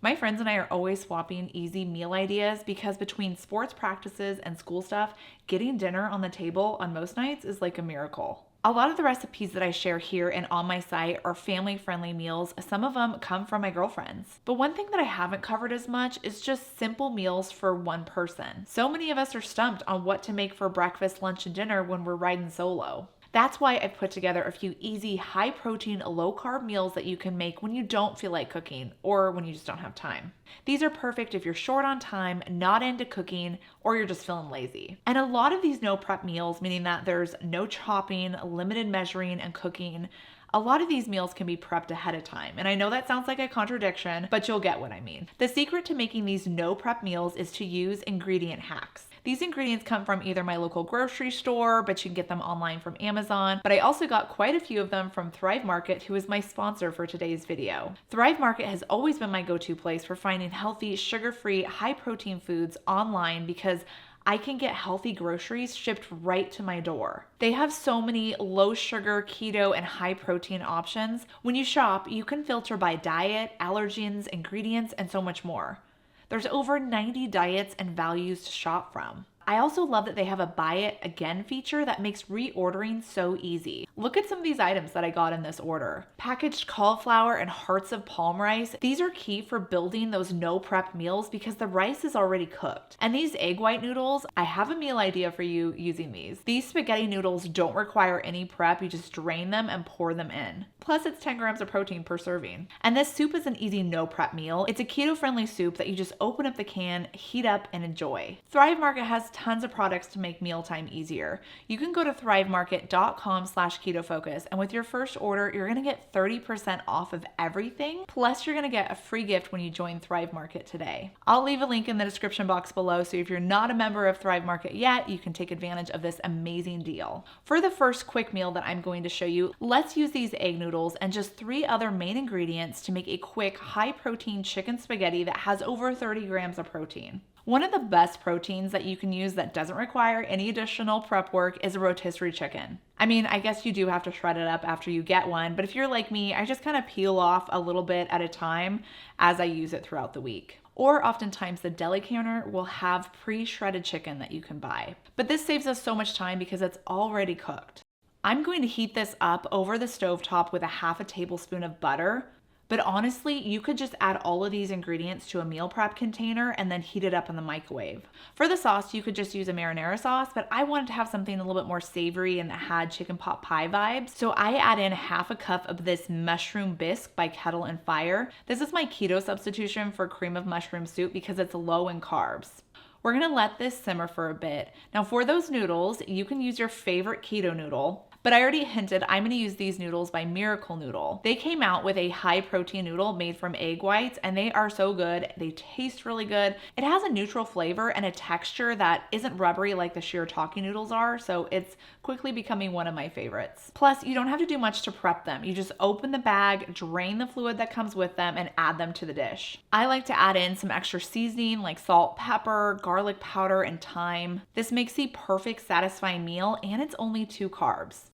My friends and I are always swapping easy meal ideas because between sports practices and school stuff, getting dinner on the table on most nights is like a miracle. A lot of the recipes that I share here and on my site are family-friendly meals. Some of them come from my girlfriends. But one thing that I haven't covered as much is just simple meals for one person. So many of us are stumped on what to make for breakfast, lunch, and dinner when we're riding solo. That's why I've put together a few easy, high-protein, low-carb meals that you can make when you don't feel like cooking or when you just don't have time. These are perfect if you're short on time, not into cooking, or you're just feeling lazy. And a lot of these no prep meals, meaning that there's no chopping, limited measuring, and cooking, a lot of these meals can be prepped ahead of time. And I know that sounds like a contradiction, but you'll get what I mean. The secret to making these no prep meals is to use ingredient hacks. These ingredients come from either my local grocery store, but you can get them online from Amazon. But I also got quite a few of them from Thrive Market, who is my sponsor for today's video. Thrive Market has always been my go-to place for finding healthy, sugar-free, high-protein foods online because I can get healthy groceries shipped right to my door. They have so many low sugar, keto, and high protein options. When you shop, you can filter by diet, allergens, ingredients, and so much more. There's over 90 diets and values to shop from. I also love that they have a buy it again feature that makes reordering so easy. Look at some of these items that I got in this order. Packaged cauliflower and hearts of palm rice. These are key for building those no prep meals because the rice is already cooked. And these egg white noodles, I have a meal idea for you using these. These spaghetti noodles don't require any prep. You just drain them and pour them in. Plus it's 10 grams of protein per serving. And this soup is an easy no prep meal. It's a keto friendly soup that you just open up the can, heat up, and enjoy. Thrive Market has tons of products to make mealtime easier. You can go to thrivemarket.com/ketofocus, and with your first order, you're gonna get 30% off of everything. Plus you're gonna get a free gift when you join Thrive Market today. I'll leave a link in the description box below, so if you're not a member of Thrive Market yet, you can take advantage of this amazing deal. For the first quick meal that I'm going to show you, let's use these egg noodles and just 3 other main ingredients to make a quick, high-protein chicken spaghetti that has over 30 grams of protein. One of the best proteins that you can use that doesn't require any additional prep work is a rotisserie chicken. I mean, I guess you do have to shred it up after you get one, but if you're like me, I just kind of peel off a little bit at a time as I use it throughout the week. Or oftentimes the deli counter will have pre-shredded chicken that you can buy. But this saves us so much time because it's already cooked. I'm going to heat this up over the stovetop with a half a tablespoon of butter. But honestly, you could just add all of these ingredients to a meal prep container and then heat it up in the microwave. For the sauce, you could just use a marinara sauce, but I wanted to have something a little bit more savory and that had chicken pot pie vibes. So I add in half a cup of this mushroom bisque by Kettle and Fire. This is my keto substitution for cream of mushroom soup because it's low in carbs. We're gonna let this simmer for a bit. Now for those noodles, you can use your favorite keto noodle. But I already hinted I'm gonna use these noodles by Miracle Noodle. They came out with a high protein noodle made from egg whites and they are so good. They taste really good. It has a neutral flavor and a texture that isn't rubbery like the shirataki noodles are, so it's quickly becoming one of my favorites. Plus, you don't have to do much to prep them. You just open the bag, drain the fluid that comes with them, and add them to the dish. I like to add in some extra seasoning like salt, pepper, garlic powder, and thyme. This makes the perfect satisfying meal and it's only 2 carbs.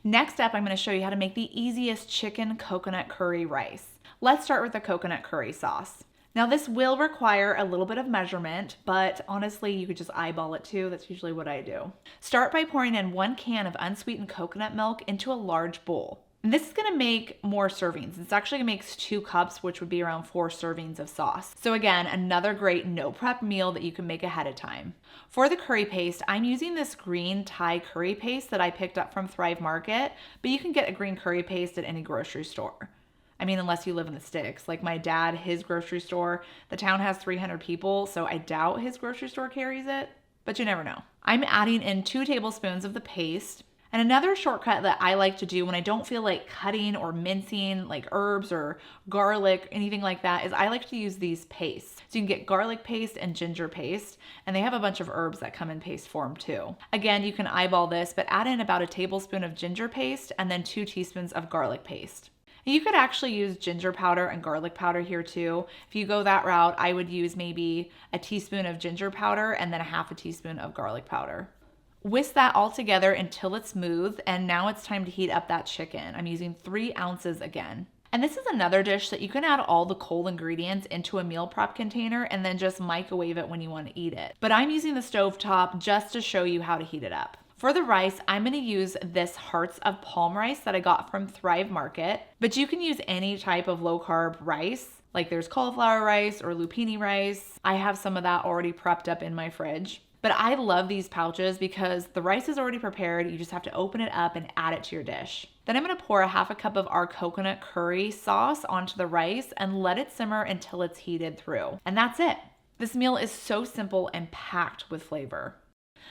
Next up, I'm going to show you how to make the easiest chicken coconut curry rice. Let's start with the coconut curry sauce. Now this will require a little bit of measurement, but honestly, you could just eyeball it too. That's usually what I do. Start by pouring in 1 can of unsweetened coconut milk into a large bowl. And this is gonna make more servings. It's actually makes 2 cups, which would be around 4 servings of sauce. So again, another great no prep meal that you can make ahead of time. For the curry paste, I'm using this green Thai curry paste that I picked up from Thrive Market, but you can get a green curry paste at any grocery store. I mean, unless you live in the sticks. Like my dad, his grocery store, the town has 300 people, so I doubt his grocery store carries it, but you never know. I'm adding in 2 tablespoons of the paste. And another shortcut that I like to do when I don't feel like cutting or mincing like herbs or garlic, anything like that, is I like to use these pastes. So you can get garlic paste and ginger paste, and they have a bunch of herbs that come in paste form too. Again, you can eyeball this, but add in about a tablespoon of ginger paste and then 2 teaspoons of garlic paste. You could actually use ginger powder and garlic powder here too. If you go that route, I would use maybe a teaspoon of ginger powder and then a half a teaspoon of garlic powder. Whisk that all together until it's smooth, and now it's time to heat up that chicken. I'm using 3 ounces again. And this is another dish that you can add all the cold ingredients into a meal prep container and then just microwave it when you want to eat it. But I'm using the stovetop just to show you how to heat it up. For the rice, I'm going to use this Hearts of Palm rice that I got from Thrive Market, but you can use any type of low carb rice. Like there's cauliflower rice or lupini rice. I have some of that already prepped up in my fridge. But I love these pouches because the rice is already prepared. You just have to open it up and add it to your dish. Then I'm going to pour a half a cup of our coconut curry sauce onto the rice and let it simmer until it's heated through. And that's it. This meal is so simple and packed with flavor.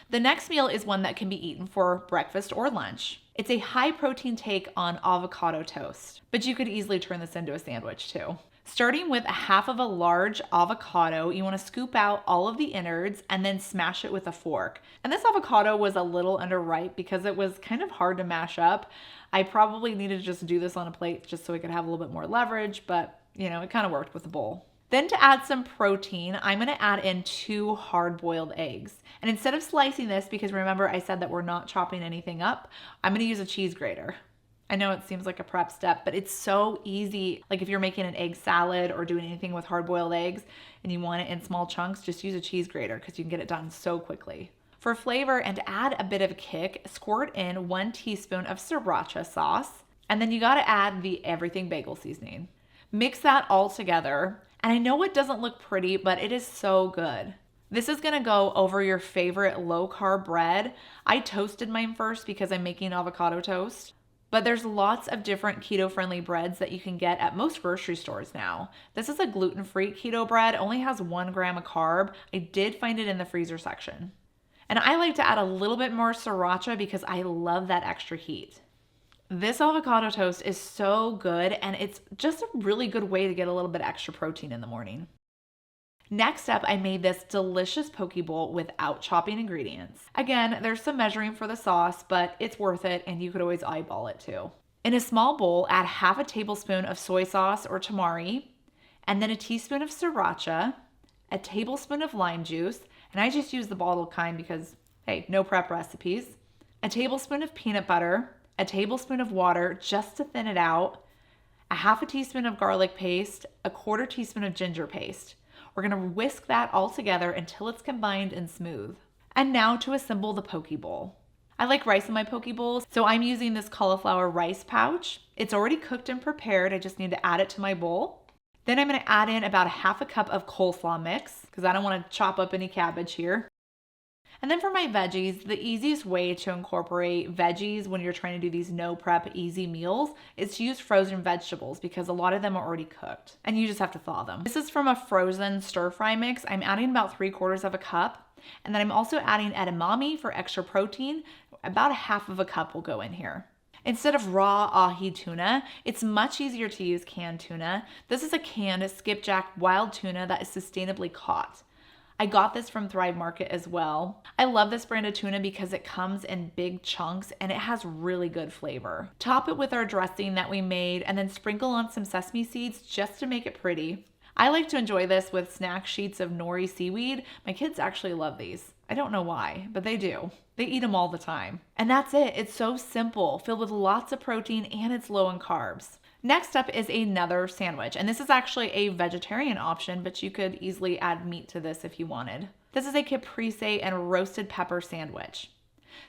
The next meal is one that can be eaten for breakfast or lunch. It's a high protein take on avocado toast, but you could easily turn this into a sandwich too. Starting with a half of a large avocado, you want to scoop out all of the innards and then smash it with a fork. And this avocado was a little underripe because it was kind of hard to mash up. I probably needed to just do this on a plate just so I could have a little bit more leverage, but it kind of worked with the bowl. Then to add some protein, I'm going to add in 2 hard-boiled eggs. And instead of slicing this, because remember I said that we're not chopping anything up, I'm going to use a cheese grater. I know it seems like a prep step, but it's so easy. Like if you're making an egg salad or doing anything with hard-boiled eggs and you want it in small chunks, just use a cheese grater because you can get it done so quickly. For flavor and to add a bit of a kick, squirt in 1 teaspoon of sriracha sauce, and then you got to add the everything bagel seasoning. Mix that all together, and I know it doesn't look pretty, but it is so good. This is gonna go over your favorite low-carb bread. I toasted mine first because I'm making avocado toast. But there's lots of different keto-friendly breads that you can get at most grocery stores now. This is a gluten-free keto bread, only has 1 gram of carb. I did find it in the freezer section. And I like to add a little bit more sriracha because I love that extra heat. This avocado toast is so good, and it's just a really good way to get a little bit extra protein in the morning. Next up, I made this delicious poke bowl without chopping ingredients. Again, there's some measuring for the sauce, but it's worth it and you could always eyeball it too. In a small bowl, add half a tablespoon of soy sauce or tamari, and then a teaspoon of sriracha, a tablespoon of lime juice, and I just use the bottled kind because, hey, no prep recipes, a tablespoon of peanut butter, a tablespoon of water just to thin it out, a half a teaspoon of garlic paste, a 1/4 teaspoon of ginger paste. We're gonna whisk that all together until it's combined and smooth. And now to assemble the poke bowl. I like rice in my poke bowls, so I'm using this cauliflower rice pouch. It's already cooked and prepared. I just need to add it to my bowl. Then I'm gonna add in about a half a cup of coleslaw mix because I don't wanna chop up any cabbage here. And then for my veggies, the easiest way to incorporate veggies when you're trying to do these no prep easy meals is to use frozen vegetables because a lot of them are already cooked and you just have to thaw them. This is from a frozen stir fry mix. I'm adding about 3/4 of a cup. And then I'm also adding edamame for extra protein. About a half of a cup will go in here. Instead of raw ahi tuna, it's much easier to use canned tuna. This is a canned skipjack wild tuna that is sustainably caught. I got this from Thrive Market as well. I love this brand of tuna because it comes in big chunks and it has really good flavor. Top it with our dressing that we made and then sprinkle on some sesame seeds just to make it pretty. I like to enjoy this with snack sheets of nori seaweed. My kids actually love these. I don't know why, but they do. They eat them all the time. And that's it. It's so simple, filled with lots of protein, and it's low in carbs. Next up is another sandwich, and this is actually a vegetarian option, but you could easily add meat to this if you wanted. This is a caprese and roasted pepper sandwich.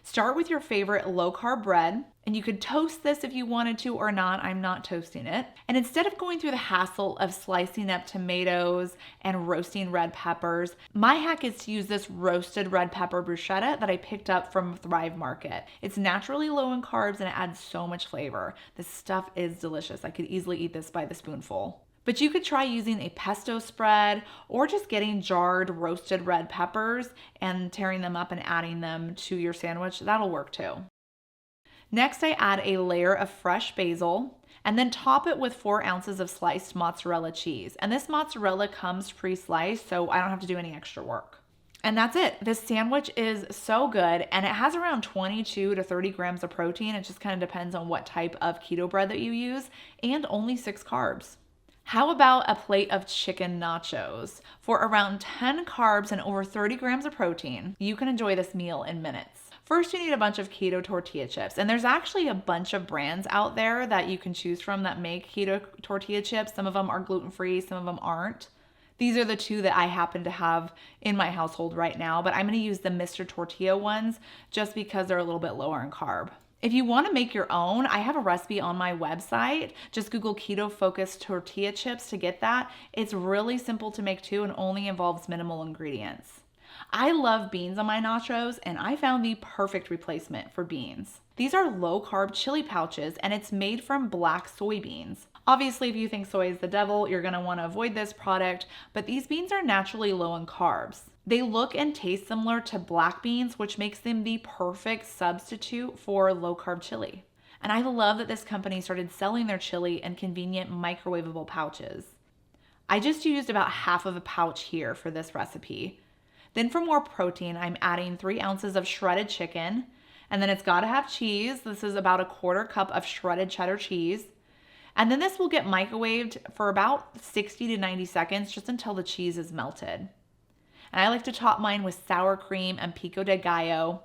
Start with your favorite low-carb bread, and you could toast this if you wanted to or not. I'm not toasting it. And instead of going through the hassle of slicing up tomatoes and roasting red peppers, my hack is to use this roasted red pepper bruschetta that I picked up from Thrive Market. It's naturally low in carbs and it adds so much flavor. This stuff is delicious. I could easily eat this by the spoonful. But you could try using a pesto spread or just getting jarred roasted red peppers and tearing them up and adding them to your sandwich. That'll work too. Next, I add a layer of fresh basil and then top it with 4 ounces of sliced mozzarella cheese. And this mozzarella comes pre-sliced, so I don't have to do any extra work. And that's it. This sandwich is so good and it has around 22 to 30 grams of protein. It just kind of depends on what type of keto bread that you use and only 6 carbs. How about a plate of chicken nachos? For around 10 carbs and over 30 grams of protein, you can enjoy this meal in minutes. First, you need a bunch of keto tortilla chips. And there's actually a bunch of brands out there that you can choose from that make keto tortilla chips. Some of them are gluten-free, some of them aren't. These are the two that I happen to have in my household right now, but I'm going to use the Mr. Tortilla ones just because they're a little bit lower in carb. If you want to make your own, I have a recipe on my website. Just Google keto focused tortilla chips to get that. It's really simple to make too and only involves minimal ingredients. I love beans on my nachos, and I found the perfect replacement for beans. These are low-carb chili pouches, and it's made from black soybeans. Obviously, if you think soy is the devil, you're going to want to avoid this product, but these beans are naturally low in carbs. They look and taste similar to black beans, which makes them the perfect substitute for low-carb chili. And I love that this company started selling their chili in convenient microwavable pouches. I just used about half of a pouch here for this recipe. Then for more protein, I'm adding 3 ounces of shredded chicken, and then it's got to have cheese. This is about a 1/4 cup of shredded cheddar cheese. And then this will get microwaved for about 60 to 90 seconds, just until the cheese is melted. And I like to top mine with sour cream and pico de gallo.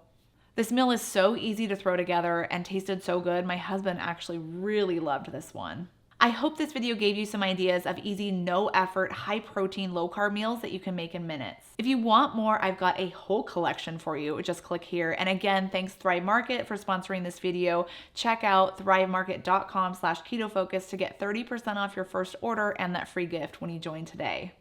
This meal is so easy to throw together and tasted so good. My husband actually really loved this one. I hope this video gave you some ideas of easy, no effort, high protein, low carb meals that you can make in minutes. If you want more, I've got a whole collection for you. Just click here. And again, thanks Thrive Market for sponsoring this video. Check out thrivemarket.com/ketofocus to get 30% off your first order and that free gift when you join today.